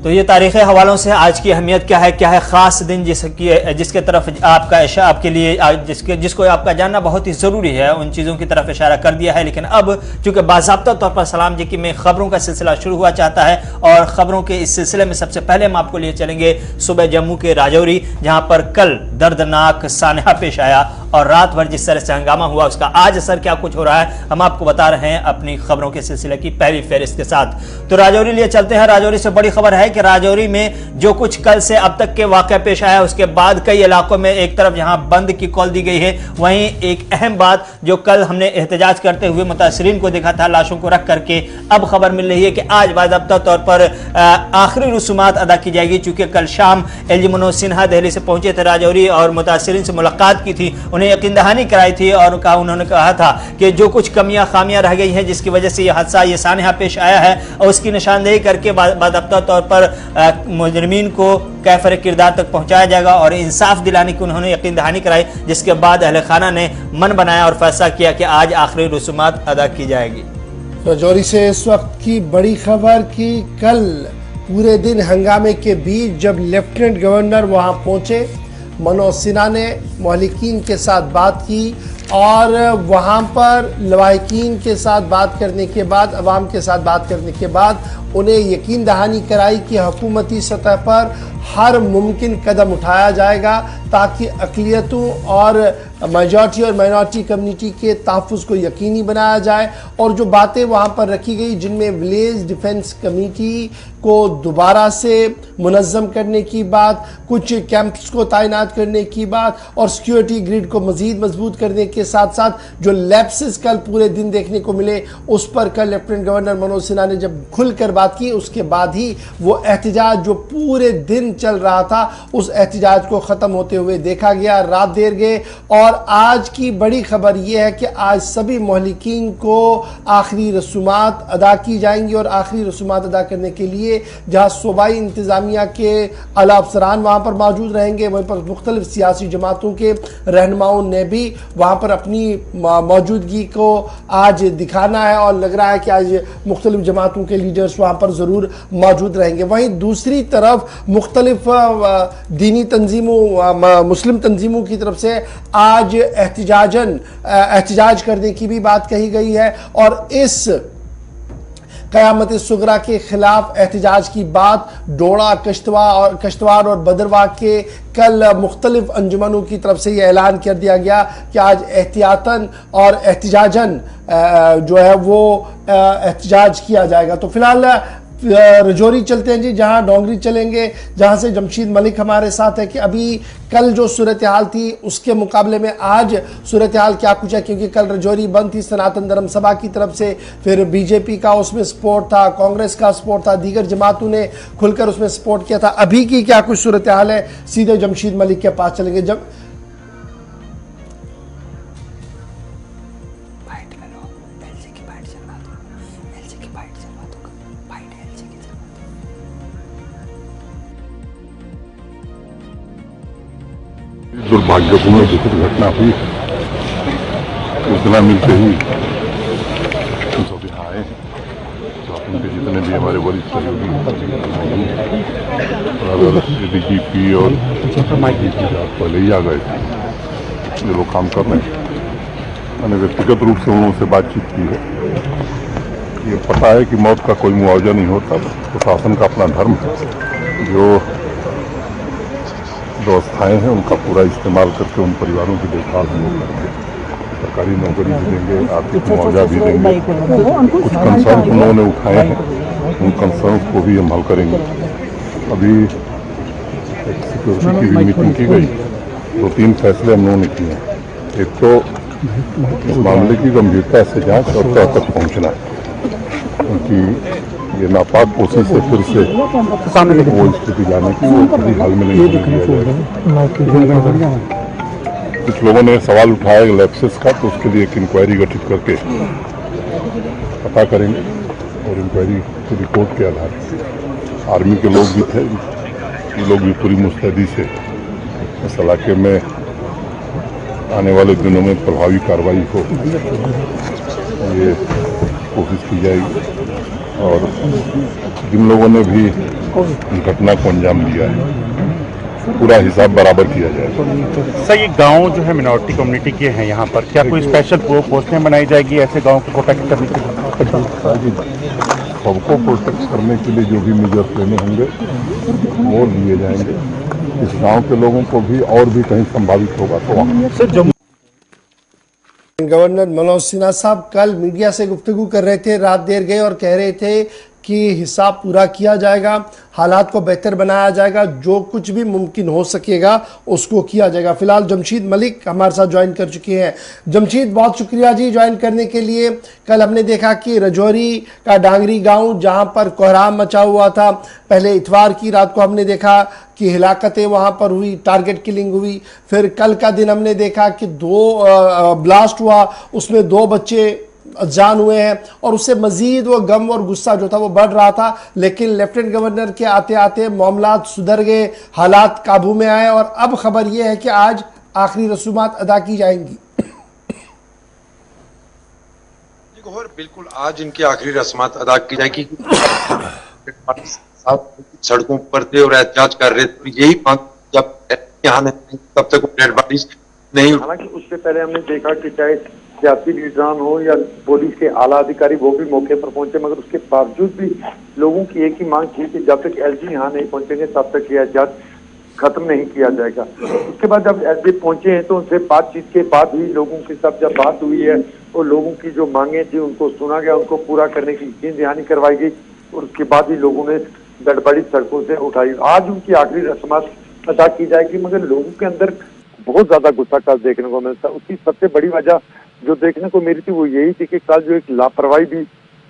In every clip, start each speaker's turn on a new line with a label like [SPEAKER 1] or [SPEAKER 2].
[SPEAKER 1] तो ये तारीख़ी हवालों से आज की अहमियत क्या है ख़ास दिन जिसके तरफ आपके लिए जिसको आपका जानना बहुत ही ज़रूरी है, उन चीज़ों की तरफ इशारा कर दिया है। लेकिन अब चूँकि बाज़ाब्ता तौर पर सलाम जी की में ख़बरों का सिलसिला शुरू हुआ चाहता है और ख़बरों के इस सिलसिले में सबसे पहले हम आपको लिए चलेंगे सुबह जम्मू के राजौरी, जहाँ पर कल दर्दनाक सानहा पेश आया और रात भर जिस तरह से हंगामा हुआ उसका आज असर क्या कुछ हो रहा है हम आपको बता रहे हैं अपनी खबरों के सिलसिले की पहली फहरिस्त के साथ। तो राजौरी लिए चलते हैं। राजौरी से बड़ी खबर है कि राजौरी में जो कुछ कल से अब तक के वाक़या पेश आया उसके बाद कई इलाकों में एक तरफ जहां बंद की कॉल दी गई है, वहीं एक अहम बात जो कल हमने एहतजाज करते हुए मुतासरीन को देखा था लाशों को रख करके, अब खबर मिल रही है कि आज बाज़ाब्ता तौर पर आखिरी रसूमात अदा की जाएगी। चूंकि कल शाम एलजी मनोज सिन्हा दिल्ली से पहुंचे थे राजौरी और मुतासरीन से मुलाकात की थी, उन्हें यकीन दहानी कराई थी और उन्होंने कहा था कि जो कुछ कमियां खामियां रह गई हैं जिसकी वजह से यह हादसा ये सानहा पेश आया है और उसकी निशानदेही करके बाज़ाब्ता तौर पर मुजरिमीन को कैफर किरदार तक पहुंचाया जाएगा और इंसाफ दिलाने की उन्होंने यकीन दहानी कराई, जिसके बाद अहले खाना ने मन बनाया और फैसला किया कि आज आखिरी रसूमात अदा की जाएगी।
[SPEAKER 2] राजौरी से इस वक्त की बड़ी खबर कि कल पूरे दिन हंगामे के बीच जब लेफ्टिनेंट गवर्नर वहां पहुंचे, मनोज सिन्हा ने महलिकीन के साथ बात की और वहाँ पर लवाहिकीन के साथ बात करने के बाद, अवाम के साथ बात करने के बाद उन्हें यकीन दहानी कराई कि हुकूमती सतह पर हर मुमकिन कदम उठाया जाएगा ताकि अक़लियतों और मेजॉरिटी और माइनॉरिटी कम्युनिटी के तहफ़्फ़ुज़ को यकीनी बनाया जाए। और जो बातें वहाँ पर रखी गई जिनमें विलेज डिफेंस कमेटी को दोबारा से मुनज़्ज़म करने की बात, कुछ कैंप्स को तैनात करने की बात और सिक्योरिटी ग्रिड को मज़ीद मजबूत करने के साथ साथ जो लैप्सेस कल पूरे दिन देखने को मिले उस पर कल लेफ्टिनेंट गवर्नर मनोज सिन्हा ने जब खुलकर बात की, उसके बाद ही वो एहतजाज जो पूरे दिन चल रहा था उस एहतजाज को ख़त्म होते हुए देखा गया। रात देर गए और आज की बड़ी खबर यह है कि आज सभी महलिकीन को आखिरी रसूमात अदा की जाएंगी और आखिरी रसूमात अदा करने के लिए जहाँ सूबाई इंतज़ामिया के आला अफसरान वहाँ पर मौजूद रहेंगे, वहीं पर मुख्तलिफ सियासी जमातों के रहनुमाओं ने भी वहाँ पर अपनी मौजूदगी को आज दिखाना है और लग रहा है कि आज मुख्तलिफ जमातों के लीडर्स वहाँ पर ज़रूर मौजूद रहेंगे। वहीं दूसरी तरफ मुख्तलिफ दीनी तंजीमों, मुस्लिम तंजीमों की तरफ से आज एहतजाज करने की भी बात कही गई है और इस क़यामत सुगरा के खिलाफ एहतजाज की बात डोडा, कश्तवाड़ और भद्रवाह के कल मुख्तलिफ अंजुमनों की तरफ से यह ऐलान कर दिया गया कि आज एहतियातन और एहतजाजन जो है वो एहतजाज किया जाएगा। तो फिलहाल राजौरी चलते हैं जी, जहां डोंगरी चलेंगे, जहां से जमशीद मलिक हमारे साथ है कि अभी कल जो सूरत हाल थी उसके मुकाबले में आज सूरत हाल क्या कुछ है, क्योंकि कल राजौरी बंद थी सनातन धर्म सभा की तरफ से, फिर बीजेपी का उसमें सपोर्ट था, कांग्रेस का सपोर्ट था, दीगर जमातों ने खुलकर उसमें सपोर्ट किया था। अभी की क्या कुछ सूरत हाल है, सीधे जमशीद मलिक के पास चलेंगे।
[SPEAKER 3] दुर्भाग्यपूर्ण दुखद घटना हुई, सूचना मिलते ही हम सब यहाँ आए हैं। तो उनके जितने भी हमारे वरिष्ठ सहयोगी डीजीपी और पहले ही आ गए थे, ये लोग काम कर रहे हैं। मैंने व्यक्तिगत रूप से उनसे बातचीत की है। ये पता है कि मौत का कोई मुआवजा नहीं होता, प्रशासन का अपना धर्म है, जो व्यवस्थाएँ हैं उनका पूरा इस्तेमाल करके उन परिवारों की देखभाल हम लोग करेंगे। सरकारी नौकरी भी देंगे, आर्थिक मुआवजा भी देंगे। कुछ कंसर्न उन्होंने उठाए हैं, उन कंसर्न को भी हम हल करेंगे। अभी एक सिक्योरिटी की भी मीटिंग की गई, 2-3 फैसले हम लोगों ने किए हैं। एक तो इस मामले की गंभीरता से जांच और तह तक पहुँचना, क्योंकि ये नापाक कोशिश से फिर से वो स्थिति लाने की वो कभी हाल में नहीं किया जाएगा। कुछ लोगों ने सवाल उठाया लैप्सेस का, तो उसके लिए एक इंक्वायरी गठित करके पता करेंगे और इंक्वायरी की रिपोर्ट के आधार पर आर्मी के लोग भी थे, ये लोग भी पूरी मुस्तैदी से इस इलाके में आने वाले दिनों में प्रभावी कार्रवाई हो ये कोशिश की जाएगी। और जिन लोगों ने भी घटना को अंजाम दिया है पूरा हिसाब बराबर किया जाए।
[SPEAKER 4] सर, ये गांव जो है मिनॉरिटी कम्युनिटी के हैं, यहाँ पर क्या कोई स्पेशल पोस्टें बनाई जाएगी ऐसे गांव को प्रोटेक्ट करने के लिए?
[SPEAKER 3] सबको प्रोटेक्ट करने के लिए जो भी मेजर्स लेने होंगे वो लिए जाएंगे। इस गांव के लोगों को भी और भी कहीं संभावित होगा तो वहाँ
[SPEAKER 4] सर,
[SPEAKER 2] गवर्नर मनोज सिन्हा साहब कल मीडिया से गुफ्तगू कर रहे थे, रात देर गए और कह रहे थे कि हिसाब पूरा किया जाएगा, हालात को बेहतर बनाया जाएगा, जो कुछ भी मुमकिन हो सकेगा उसको किया जाएगा। फिलहाल जमशीद मलिक हमारे साथ ज्वाइन कर चुके हैं। जमशीद, बहुत शुक्रिया जी ज्वाइन करने के लिए। कल हमने देखा कि रजौरी का डांगरी गांव जहां पर कोहराम मचा हुआ था, पहले इतवार की रात को हमने देखा कि हिलाकतें वहां पर हुई, टारगेट किलिंग हुई, फिर कल का दिन हमने देखा कि 2 ब्लास्ट हुआ, उसमें 2 बच्चे जान हुए हैं और उससे मजीद वो गम और गुस्सा जो था वो बढ़ रहा था। लेकिन लेफ्टिनेंट गवर्नर के आते आते मामलात सुधर गए, हालात काबू में आए और अब खबर यह है कि आज आखिरी रसूमात अदा की जाएंगी।
[SPEAKER 5] बिल्कुल, आज इनकी आखिरी रस्मात अदा की जाएगी। सड़कों पर थे और एहतजाज कर रहे थे, यही मांग जब यहाँ नहीं तब तक डेड बॉडीज नहीं।
[SPEAKER 6] हालांकि उससे पहले हमने देखा कि चाहे सियासी लीडरान हो या पुलिस के आला अधिकारी वो भी मौके पर पहुंचे, मगर उसके बावजूद भी लोगों की एक ही मांग थी कि जब तक एलजी यहाँ नहीं पहुंचेंगे तब तक ये एहतजाज खत्म नहीं किया जाएगा। उसके बाद जब एलजी पहुंचे हैं तो उनसे बातचीत के बाद ही लोगों के साथ जब बात हुई है और लोगों की जो मांगे थी उनको सुना गया, उनको पूरा करने की यकीन दहानी करवाई गई और उसके बाद ही लोगों ने गड़बड़ी सड़कों से उठाई। आज उनकी आखिरी रस्मात अदा की जाएगी, मगर लोगों के अंदर बहुत ज्यादा गुस्सा कल देखने को मिलता है। उसकी सबसे बड़ी वजह जो देखने को मिली थी वो यही थी कि कल जो एक लापरवाही भी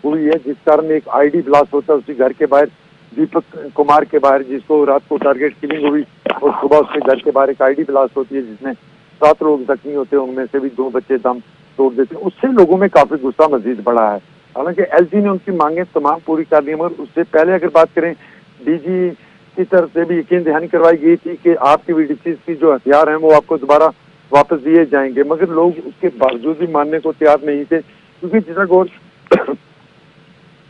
[SPEAKER 6] हुई है, जिस कारण एक आईडी ब्लास्ट होता है उसी घर के बाहर, दीपक कुमार के बाहर, जिसको रात को टारगेट किलिंग हुई और सुबह उसके घर के बाहर एक आईडी ब्लास्ट होती है जिसमें 7 लोग जख्मी होते हैं, उनमें से भी 2 बच्चे दम तोड़ देते हैं। उससे लोगों में काफी गुस्सा मजीद बढ़ा है। हालांकि एलजी ने उनकी मांगे तमाम पूरी कर दी, मगर उससे पहले अगर बात करें डीजी की तरफ से भी यकीन दहानी करवाई गई थी कि आपकी वीडीसी की जो हथियार हैं वो आपको दोबारा वापस दिए जाएंगे, मगर लोग उसके बावजूद भी मानने को तैयार नहीं थे, क्योंकि जितना गौर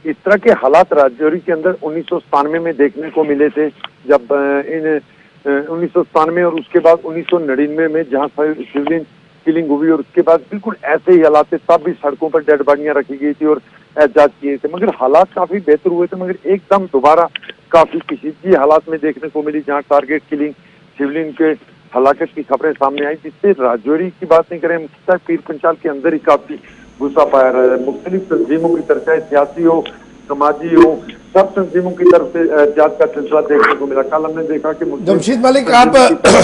[SPEAKER 6] इस तरह के हालात राजौरी के अंदर 1997 में देखने को मिले थे, जब इन 1997 और उसके बाद 1999 में जहां सिविलियन किलिंग हुई और उसके बाद बिल्कुल ऐसे ही हालात थे, तब भी सड़कों पर डेड बॉडियां रखी गई थी और एहतजाज किए थे, मगर हालात काफी बेहतर हुए थे। मगर एकदम दोबारा काफी कशीदगी हालात में देखने को मिली, जहाँ टारगेट किलिंग, सिविलियन के हलाकत की खबरें सामने आई, जिससे राजौरी की बात नहीं करें, पीर पंचाल के अंदर ही काफी गुस्सा पाया रहा है। मुख्तलिफ तंजीमों की तरफ, चाहे सियासी हो, समाजी हो, सब तंजीमों की तरफ से एहतजाज का सिलसिला देखने को मिला। कल हमने देखा कि
[SPEAKER 2] जमशीद मलिक, आप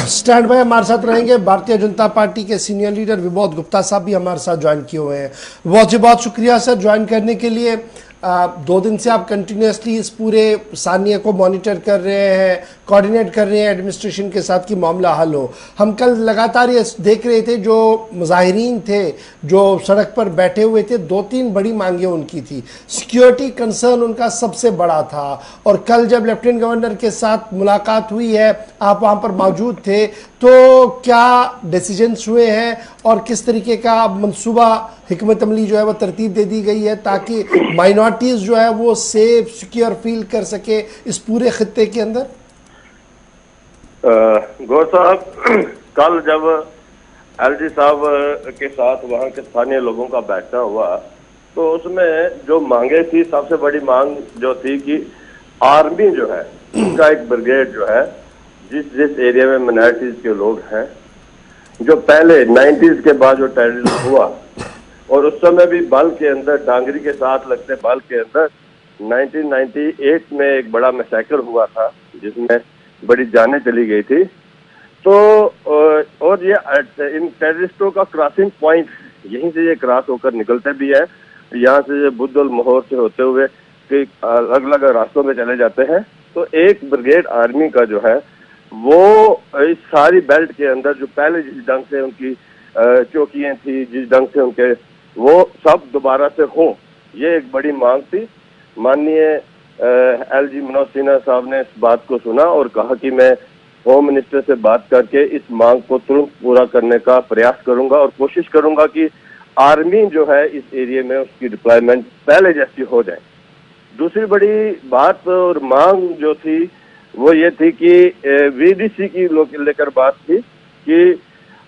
[SPEAKER 2] स्टैंड बाय हमारे साथ रहेंगे। भारतीय जनता पार्टी के सीनियर लीडर विबोध गुप्ता साहब भी हमारे साथ ज्वाइन किए हुए हैं। बहुत बहुत शुक्रिया सर ज्वाइन करने के लिए। 2 दिन से आप कंटिन्यूसली इस पूरे सानिया को मॉनिटर कर रहे हैं, कोऑर्डिनेट कर रहे हैं एडमिनिस्ट्रेशन के साथ कि मामला हल हो। हम कल लगातार ये देख रहे थे, जो मुजाहिरीन थे जो सड़क पर बैठे हुए थे, 2-3 बड़ी मांगे उनकी थी। सिक्योरिटी कंसर्न उनका सबसे बड़ा था और कल जब लेफ्टिनेंट गवर्नर के साथ मुलाकात हुई है, आप वहाँ पर मौजूद थे, तो क्या डिसीजंस हुए हैं और किस तरीके का मंसूबा हिकमत अमली जो है वो तरतीब दे दी गई है ताकि माइनॉरिटीज़ जो है वो सेफ सिक्योर फील कर सके इस पूरे खित्ते के अंदर?
[SPEAKER 7] गौर साहब, कल जब एलजी साहब के साथ वहाँ के स्थानीय लोगों का बैठना हुआ तो उसमें जो मांगे थी, सबसे बड़ी मांग जो थी कि आर्मी जो है उसका एक ब्रिगेड जो है जिस एरिया में माइनॉरिटीज के लोग हैं, जो पहले 90s के बाद जो टेररिज्म हुआ और उस समय भी बल के अंदर, डांगरी के साथ लगते बल के अंदर 1998 में एक बड़ा मैसेकर हुआ था जिसमें बड़ी जानें चली गई थी। तो और ये इन टेररिस्टों का क्रॉसिंग पॉइंट, यहीं से ये क्रॉस होकर निकलते भी है, यहाँ से बुद्धल मोहर से होते हुए अलग अलग रास्तों में चले जाते हैं। तो एक ब्रिगेड आर्मी का जो है वो इस सारी बेल्ट के अंदर जो पहले जिस ढंग से उनकी चौकियां थी, जिस ढंग से उनके, वो सब दोबारा से हो, ये एक बड़ी मांग थी। माननीय एलजी मनोज सिन्हा साहब ने इस बात को सुना और कहा कि मैं होम मिनिस्टर से बात करके इस मांग को तुरंत पूरा करने का प्रयास करूंगा और कोशिश करूंगा कि आर्मी जो है इस एरिया में उसकी डिप्लॉयमेंट पहले जैसी हो जाए। दूसरी बड़ी बात और मांग जो थी वो ये थी कि वीडीसी की लेकर बात थी कि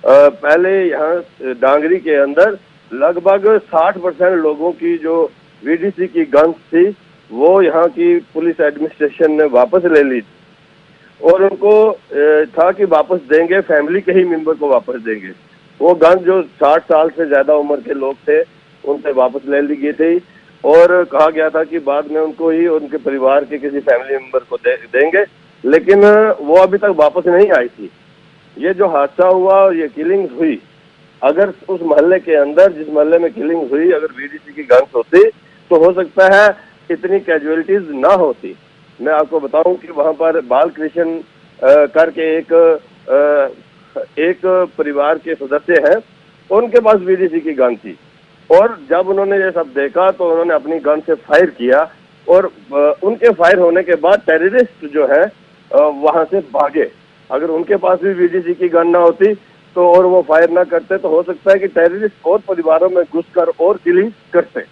[SPEAKER 7] पहले यहाँ डांगरी के अंदर लगभग 60% लोगों की जो वीडीसी की गन्स थी वो यहाँ की पुलिस एडमिनिस्ट्रेशन ने वापस ले ली और उनको था कि वापस देंगे, फैमिली के ही मेंबर को वापस देंगे। वो गन्स जो 60 साल से ज्यादा उम्र के लोग थे उनसे वापस ले ली गई थी और कहा गया था कि बाद में उनको ही उनके परिवार के किसी फैमिली मेंबर को देंगे, लेकिन वो अभी तक वापस नहीं आई थी। ये जो हादसा हुआ और ये किलिंग हुई, अगर उस मोहल्ले के अंदर जिस मोहल्ले में किलिंग हुई अगर वीडीसी की गन्स होती तो हो सकता है इतनी कैजुअलिटीज ना होती। मैं आपको बताऊं कि वहां पर बाल कृष्ण करके एक परिवार के सदस्य हैं, उनके पास वीडीसी की गन थी और जब उन्होंने ये सब देखा तो उन्होंने अपनी गन से फायर किया और उनके फायर होने के बाद टेररिस्ट जो है वहां से भागे। अगर उनके पास भी वीडीसी की गन ना होती तो और वो फायर ना करते तो हो सकता है कि टेररिस्ट और परिवारों में घुसकर और किलिंग करते।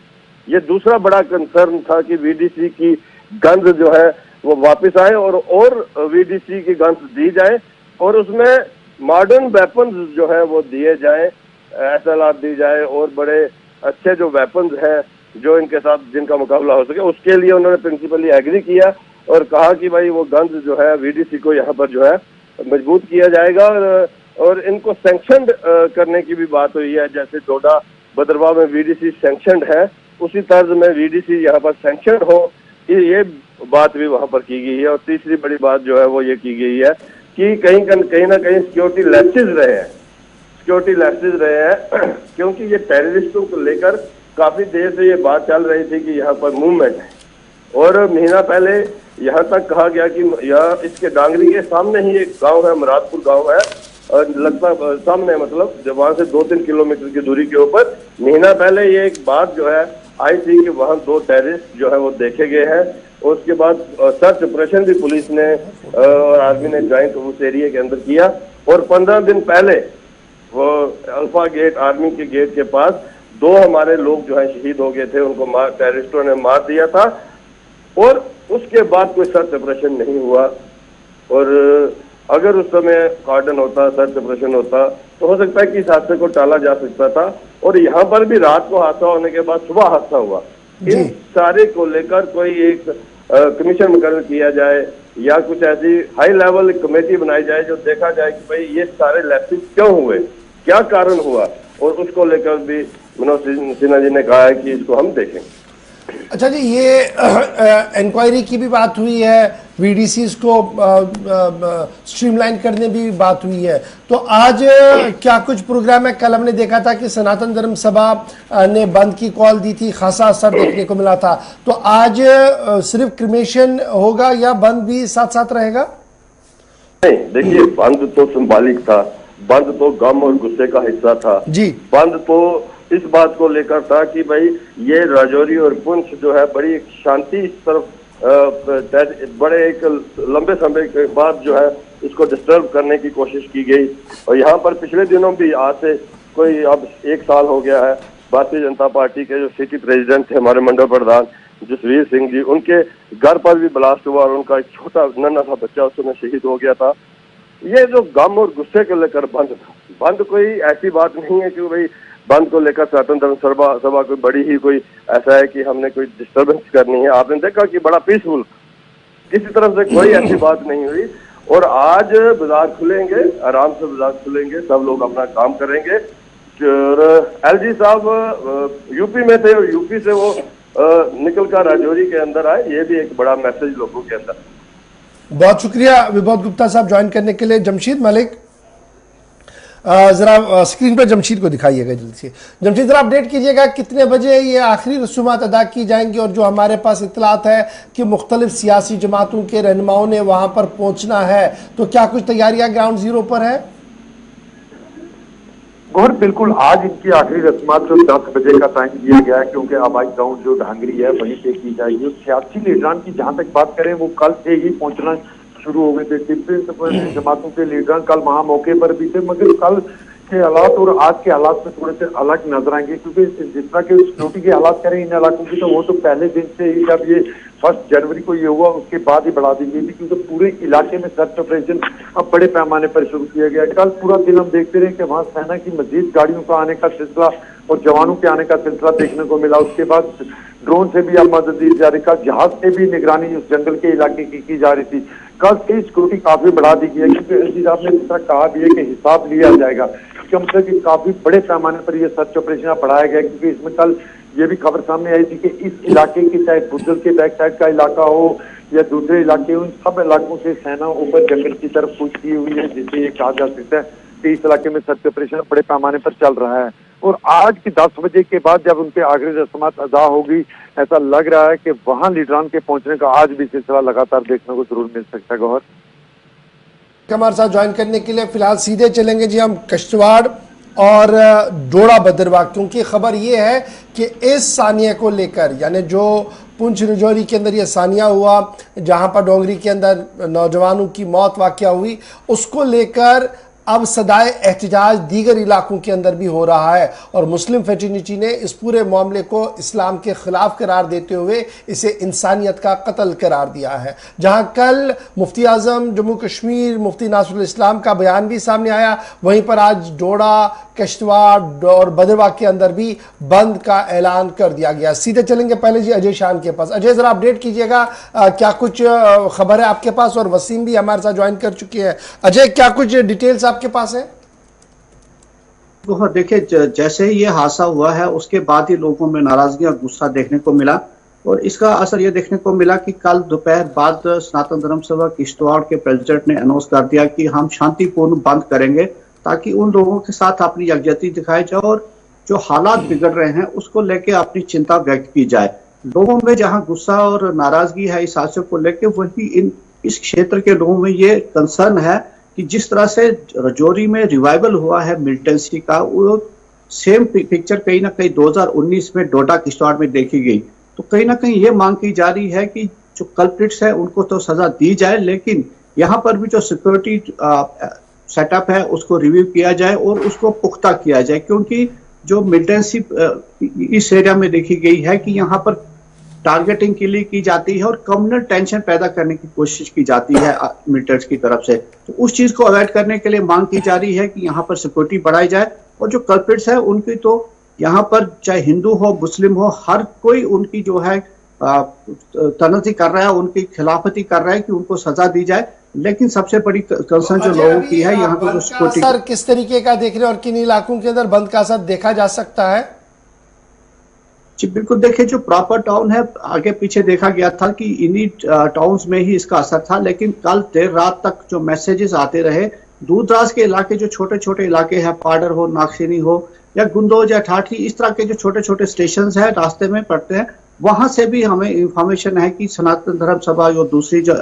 [SPEAKER 7] ये दूसरा बड़ा कंसर्न था कि वीडीसी की गन्स जो है वो वापस आए और वीडीसी की गन्स दी जाए और उसमें मॉडर्न वेपन्स जो है वो दिए जाए, SLR दी जाए और बड़े अच्छे जो वेपन्स हैं जो इनके साथ जिनका मुकाबला हो सके, उसके लिए उन्होंने प्रिंसिपली एग्री किया और कहा कि भाई वो गन्स जो है वीडीसी को यहाँ पर जो है मजबूत किया जाएगा और इनको सैंक्शनड करने की भी बात हुई है। जैसे डोडा भद्रवाह में वीडीसी सैंक्शनड है, उसी तर्ज में वीडीसी यहाँ पर सैंक्शनड हो, ये बात भी वहाँ पर की गई है। और तीसरी बड़ी बात जो है वो ये की गई है कि कहीं ना कहीं सिक्योरिटी लैप्सेस रहे हैं क्योंकि ये टेररिस्टों को लेकर काफी देर से ये बात चल रही थी कि यहाँ पर मूवमेंट है और महीना पहले यहाँ तक कहा गया कि यहाँ इसके डांगरी के सामने ही एक गांव है, मुरादपुर गांव है, लगता सामने मतलब जब वहां से 2-3 किलोमीटर की दूरी के ऊपर महीना पहले ये एक बात जो है आई थी कि वहां 2 टेररिस्ट जो है वो देखे गए हैं। और उसके बाद सर्च ऑपरेशन भी पुलिस ने और आर्मी ने ज्वाइंट उस एरिया के अंदर किया और 15 दिन पहले वो अल्फा गेट आर्मी के गेट के पास 2 हमारे लोग जो है शहीद हो गए थे, उनको टेररिस्टों ने मार दिया था और उसके बाद कोई सर्च ऑपरेशन नहीं हुआ। और अगर उस समय कार्डन होता, सर्च ऑपरेशन होता तो हो सकता है कि इस हादसे को टाला जा सकता था। और यहाँ पर भी रात को हादसा होने के बाद सुबह हादसा हुआ। इन सारे को लेकर कोई एक कमीशन मुकर्रर किया जाए या कुछ ऐसी हाई लेवल कमेटी बनाई जाए जो देखा जाए कि भाई ये सारे लैप्सेस क्यों हुए, क्या कारण हुआ, और उसको लेकर भी मनोज सिन्हा जी ने कहा है कि इसको हम देखेंगे।
[SPEAKER 2] अच्छा जी, ये इंक्वायरी की भी बात हुई है, वीडीसीज को स्ट्रीमलाइन करने भी बात हुई है, तो आज क्या कुछ प्रोग्राम है? कल हमने देखा था कि सनातन धर्म सभा ने बंद की कॉल दी थी, खासा असर देखने को मिला था, तो आज सिर्फ क्रिमेशन होगा या बंद भी साथ साथ रहेगा?
[SPEAKER 7] नहीं, देखिए बंद तो सिंबॉलिक था, बंद तो गम और गुस्से का हिस्सा था
[SPEAKER 2] जी।
[SPEAKER 7] बंद तो इस बात को लेकर था कि भाई ये राजौरी और पुंछ जो है बड़ी शांति इस तरफ बड़े एक लंबे समय के बाद जो है इसको डिस्टर्ब करने की कोशिश की गई। और यहाँ पर पिछले दिनों भी आज से कोई अब 1 साल हो गया है, भारतीय जनता पार्टी के जो सिटी प्रेसिडेंट थे हमारे मंडल प्रधान जसवीर सिंह जी, उनके घर पर भी ब्लास्ट हुआ और उनका एक छोटा नन्हा सा बच्चा उस समय शहीद हो गया था। ये जो गम और गुस्से को लेकर बंद था, बंद कोई ऐसी बात नहीं है कि भाई बंद को लेकर सनातन धर्म सभा कोई बड़ी ही कोई ऐसा है कि हमने कोई डिस्टर्बेंस करनी है। आपने देखा कि बड़ा पीसफुल, किसी तरफ से कोई ऐसी बात नहीं हुई। और आज बाजार खुलेंगे, आराम से बाजार खुलेंगे, सब लोग अपना काम करेंगे। और एलजी साहब यूपी में थे और यूपी से वो निकल कर राजौरी के अंदर आए, ये भी एक बड़ा मैसेज लोगों के अंदर।
[SPEAKER 2] बहुत शुक्रिया विभोद गुप्ता साहब ज्वाइन करने के लिए। जमशीद मलिक, जरा स्क्रीन पर जमशीद को दिखाइएगा जल्दी से। जमशीद जरा अपडेट कीजिएगा कितने बजे ये आखिरी रसूमात अदा की जाएंगी, और जो हमारे पास इतलात है कि मुख्तलिफ सियासी जमातों के रहनुमाओं ने वहां पर पहुंचना है, तो क्या कुछ तैयारियां ग्राउंड जीरो पर है?
[SPEAKER 6] गौर बिल्कुल, आज इनकी आखिरी रस्मात जो 10 बजे का टाइम दिया गया है, क्योंकि आबाई ग्राउंड जो ढांगरी है वहीं पे की जाएगी। सियासी लीडरान की जहां तक बात करें वो कल से ही पहुंचना शुरू हो गए थे। डिफरेंट जमातों के लीडरान कल वहां मौके पर भी थे, मगर कल के हालात और आज के हालात में थोड़े से अलग नजर आएंगे, क्योंकि जिस तरह के सिक्योरिटी के हालात करें इन इलाकों की, तो वो तो पहले दिन से ही, जब ये 1 जनवरी को ये हुआ उसके बाद ही बढ़ा दी गई थी, क्योंकि पूरे इलाके में सर्च ऑपरेशन अब बड़े पैमाने पर शुरू किया गया। कल पूरा दिन हम देखते रहे कि वहां सेना की मजीद गाड़ियों का आने का सिलसिला और जवानों के आने का सिलसिला देखने को मिला। उसके बाद ड्रोन से भी अब मदद दी जा रही, कल जहाज से भी निगरानी उस जंगल के इलाके की जा रही थी। कल से सिक्योरिटी काफी बढ़ा दी गई है, क्योंकि एलजी साहब ने जिस तरह कहा भी है कि हिसाब लिया जाएगा, इसका मतलब कि काफी बड़े पैमाने पर यह सर्च ऑपरेशन बढ़ाया गया। क्योंकि इसमें कल ये भी खबर सामने आई थी कि इस इलाके की, चाहे बुद्धल के बैक साइड का इलाका हो या दूसरे इलाके हो, इन सब इलाकों से सेना ऊपर जंगल की तरफ कूच की हुई है, जिससे ये कहा जा सकता है कि इस इलाके में सर्च ऑपरेशन बड़े पैमाने पर चल रहा है। और आज की 10 बजे के बाद जब उनके आखिरी रस्मात अदा होगी, ऐसा लग रहा है कि वहां लीडरान के पहुंचने का आज भी सिलसिला लगातार देखने को जरूर मिल सकता है। गौहर,
[SPEAKER 2] हमारे साथ ज्वाइन करने के लिए फिलहाल सीधे चलेंगे जी हम किश्तवाड़ और डोडा बदरवाह, क्योंकि खबर ये है कि इस सानिया को लेकर, यानी जो पुंछ रजौरी के अंदर ये सानिया हुआ जहां पर डोंगरी के अंदर नौजवानों की मौत वाक़या हुई, उसको लेकर अब सदाए एहतजाज दीगर इलाकों के अंदर भी हो रहा है। और मुस्लिम फेटर्निटी ने इस पूरे मामले को इस्लाम के खिलाफ करार देते हुए इसे इंसानियत का कत्ल करार दिया है। जहां कल मुफ्ती आजम जम्मू कश्मीर मुफ्ती नासरुल इस्लाम का बयान भी सामने आया, वहीं पर आज डोडा, किश्तवाड़ और बदरवाह के अंदर भी बंद का ऐलान कर दिया गया। सीधे चलेंगे पहले जी अजय शान के पास। अजय, जरा अपडेट कीजिएगा, क्या कुछ खबर है आपके पास? और वसीम भी हमारे साथ ज्वाइन कर चुके हैं। अजय, क्या कुछ डिटेल्स आपके पास है?
[SPEAKER 8] तो देखिए, जैसे ही ये हादसा हुआ है उसके बाद ही लोगों में नाराजगी और गुस्सा देखने को मिला, और इसका असर ये देखने को मिला कि कल दोपहर बाद सनातन धर्म सभा किश्तवाड़ के प्रेसिडेंट ने अनाउंस कर दिया कि हम शांतिपूर्ण बंद करेंगे, ताकि उन लोगों के साथ अपनी यकजहती दिखाई जाए और जो हालात बिगड़ रहे हैं उसको लेके अपनी चिंता व्यक्त की जाए। लोगों में जहां गुस्सा और नाराजगी है इस हादसे को लेके, वही इस क्षेत्र के लोगों में ये कंसर्न है कि जिस तरह से रजौरी में रिवाइवल हुआ है मिलिटेंसी का, वो सेम पिक्चर कहीं ना कहीं 2019 में डोडा किश्तवाड़ में देखी गई। तो कहीं ना कहीं ये मांग की जा रही है कि जो कल्प्रिट्स है उनको तो सजा दी जाए, लेकिन यहाँ पर भी जो सिक्योरिटी सेटअप है उसको रिव्यू किया जाए और उसको पुख्ता किया जाए, क्योंकि जो मिलिटेंसी इस एरिया में देखी गई है कि यहाँ पर टारगेटिंग के लिए की जाती है और कम्युनल टेंशन पैदा करने की कोशिश की जाती है मिलिटेंट्स की तरफ से। तो उस चीज को अवॉइड करने के लिए मांग की जा रही है कि यहाँ पर सिक्योरिटी बढ़ाई जाए, और जो कल्प्रिट्स है उनकी तो यहाँ पर चाहे हिंदू हो मुस्लिम हो, हर कोई उनकी जो है तनती कर रहा है, उनकी खिलाफती कर रहा है कि उनको सजा दी जाए। लेकिन सबसे बड़ी कंसर्न जो लोगों की है यहाँ पर सिक्योरिटी
[SPEAKER 2] असर किस तरीके का देख रहे हैं और किन इलाकों के अंदर बंद का असर देखा जा सकता है?
[SPEAKER 8] जी बिल्कुल, देखिए जो प्रॉपर टाउन है आगे पीछे देखा गया था कि इन्हीं टाउन्स में ही इसका असर था, लेकिन कल देर रात तक जो मैसेजेस आते रहे, दूर दराज के इलाके जो छोटे छोटे इलाके हैं, पाडर हो, नागसिनी हो या गुंदोज या ठाठी, इस तरह के जो छोटे छोटे स्टेशन है रास्ते में पड़ते हैं, वहां से भी हमें इंफॉर्मेशन है कि सनातन धर्म सभा और दूसरी जो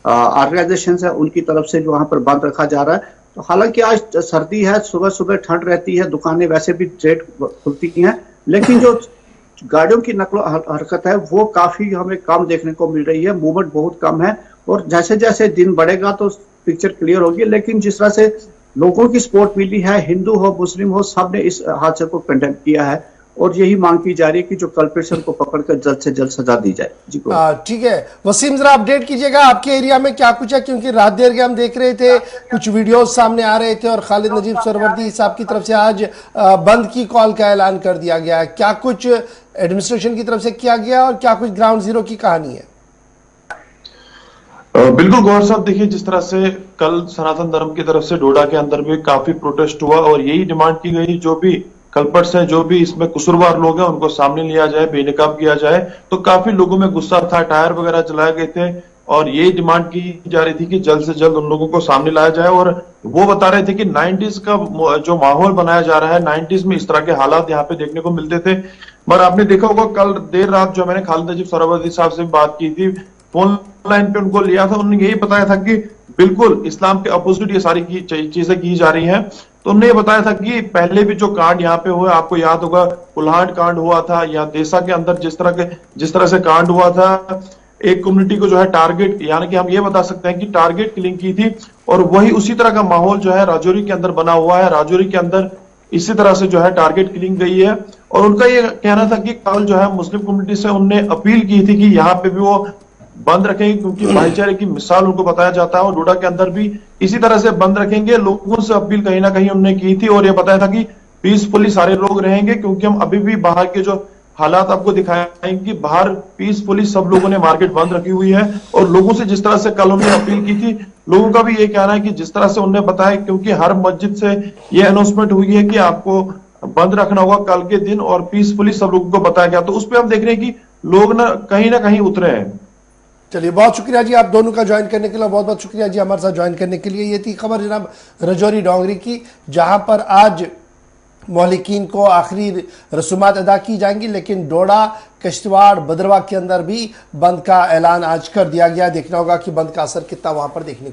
[SPEAKER 8] ऑर्गेनाइजेशन है उनकी तरफ से जो वहां पर बंद रखा जा रहा है। तो हालांकि आज सर्दी है, सुबह सुबह ठंड रहती है, दुकानें वैसे भी लेट खुलती हैं, लेकिन जो गाड़ियों की नकलो हरकत है वो काफी हमें कम देखने को मिल रही है, मूवमेंट बहुत कम है। और जैसे जैसे दिन बढ़ेगा तो पिक्चर क्लियर होगी, लेकिन जिस तरह से लोगों की सपोर्ट मिली है, हिंदू हो मुस्लिम हो, सब ने इस हादसे को कंडेम किया है और यही मांग की जा रही है कि जो कल्प्रिट्स को पकड़कर जल्द से जल्द सजा दी जाए। जी
[SPEAKER 2] ठीक है वसीम, जरा अपडेट कीजिएगा आपके एरिया में क्या कुछ है, क्योंकि रात देर के हम देख रहे थे कुछ वीडियोस सामने आ रहे थे और खालिद नजीब सरवर्दी साहब की तरफ से आज बंद की कॉल का ऐलान कर दिया गया है। क्या कुछ एडमिनिस्ट्रेशन की तरफ से किया गया और क्या कुछ ग्राउंड जीरो की कहानी है?
[SPEAKER 9] बिल्कुल गौर साहब, देखिए जिस तरह से कल सनातन धर्म की तरफ से डोडा के अंदर भी काफी प्रोटेस्ट हुआ और यही डिमांड की गई, जो भी कल्पर्ट्स हैं, जो भी इसमें कसूरवार लोग हैं, उनको सामने लिया जाए, बेनकाब किया जाए। तो काफी लोगों में गुस्सा था, टायर वगैरह चलाए गए थे और यही डिमांड की जा रही थी कि जल्द से जल्द उन लोगों को सामने लाया जाए। और वो बता रहे थे कि 90s का जो माहौल बनाया जा रहा है, 90s में इस तरह के हालात यहाँ पे देखने को मिलते थे। पर आपने देखा होगा कल देर रात जो मैंने खालिद नजीब सरवर्दी साहब से बात की थी, फोन लाइन पे उनको लिया था, उन्होंने यही बताया था कि बिल्कुल इस्लाम के अपोजिट ये सारी चीजें की जा रही हैं। तो उन्होंने ये बताया था कि पहले भी जो कांड यहाँ पे हुए, आपको याद होगा कुल्हाड़ कांड हुआ था या देसा के अंदर जिस तरह से कांड हुआ था, एक कम्युनिटी को जो है टारगेट, यानी कि हम ये बता सकते हैं कि टारगेट किलिंग की थी। और वही उसी तरह का माहौल जो है राजौरी के अंदर बना हुआ है। राजौरी के अंदर इसी तरह से जो है टारगेट किलिंग गई है। और उनका ये कहना था कि कल जो है मुस्लिम कम्युनिटी से उनने अपील की थी कि यहाँ पे भी वो बंद रखेंगे, क्योंकि भाईचारे की मिसाल उनको बताया जाता है। और डोडा के अंदर भी इसी तरह से बंद रखेंगे। लोगों से अपील कहीं ना कहीं उन्होंने की थी और ये बताया था कि पीसफुली सारे लोग रहेंगे, क्योंकि हम अभी भी बाहर के जो हालात आपको दिखाएंगे कि बाहर पीसफुली सब लोगों ने मार्केट बंद रखी हुई है। और लोगों से जिस तरह से कल उन्होंने अपील की थी, लोगों का भी ये कहना है कि जिस तरह से उन्होंने बताया, क्योंकि हर मस्जिद से ये अनाउंसमेंट हुई है कि आपको बंद रखना होगा कल के दिन, और पीसफुली सब लोगों को बताया गया। तो उस पर हम देख रहे हैं कि लोग ना कहीं उतरे हैं।
[SPEAKER 2] चलिए, बहुत शुक्रिया जी आप दोनों का ज्वाइन करने के लिए, बहुत बहुत शुक्रिया जी हमारे साथ ज्वाइन करने के लिए। ये थी खबर जनाब राजौरी डोंगरी की, जहां पर आज मोहल्लिकीन को आखिरी रसूमात अदा की जाएंगी, लेकिन डोडा, किश्तवाड़, भद्रवाह के अंदर भी बंद का ऐलान आज कर दिया गया। देखना होगा कि बंद का असर कितना वहां पर देखने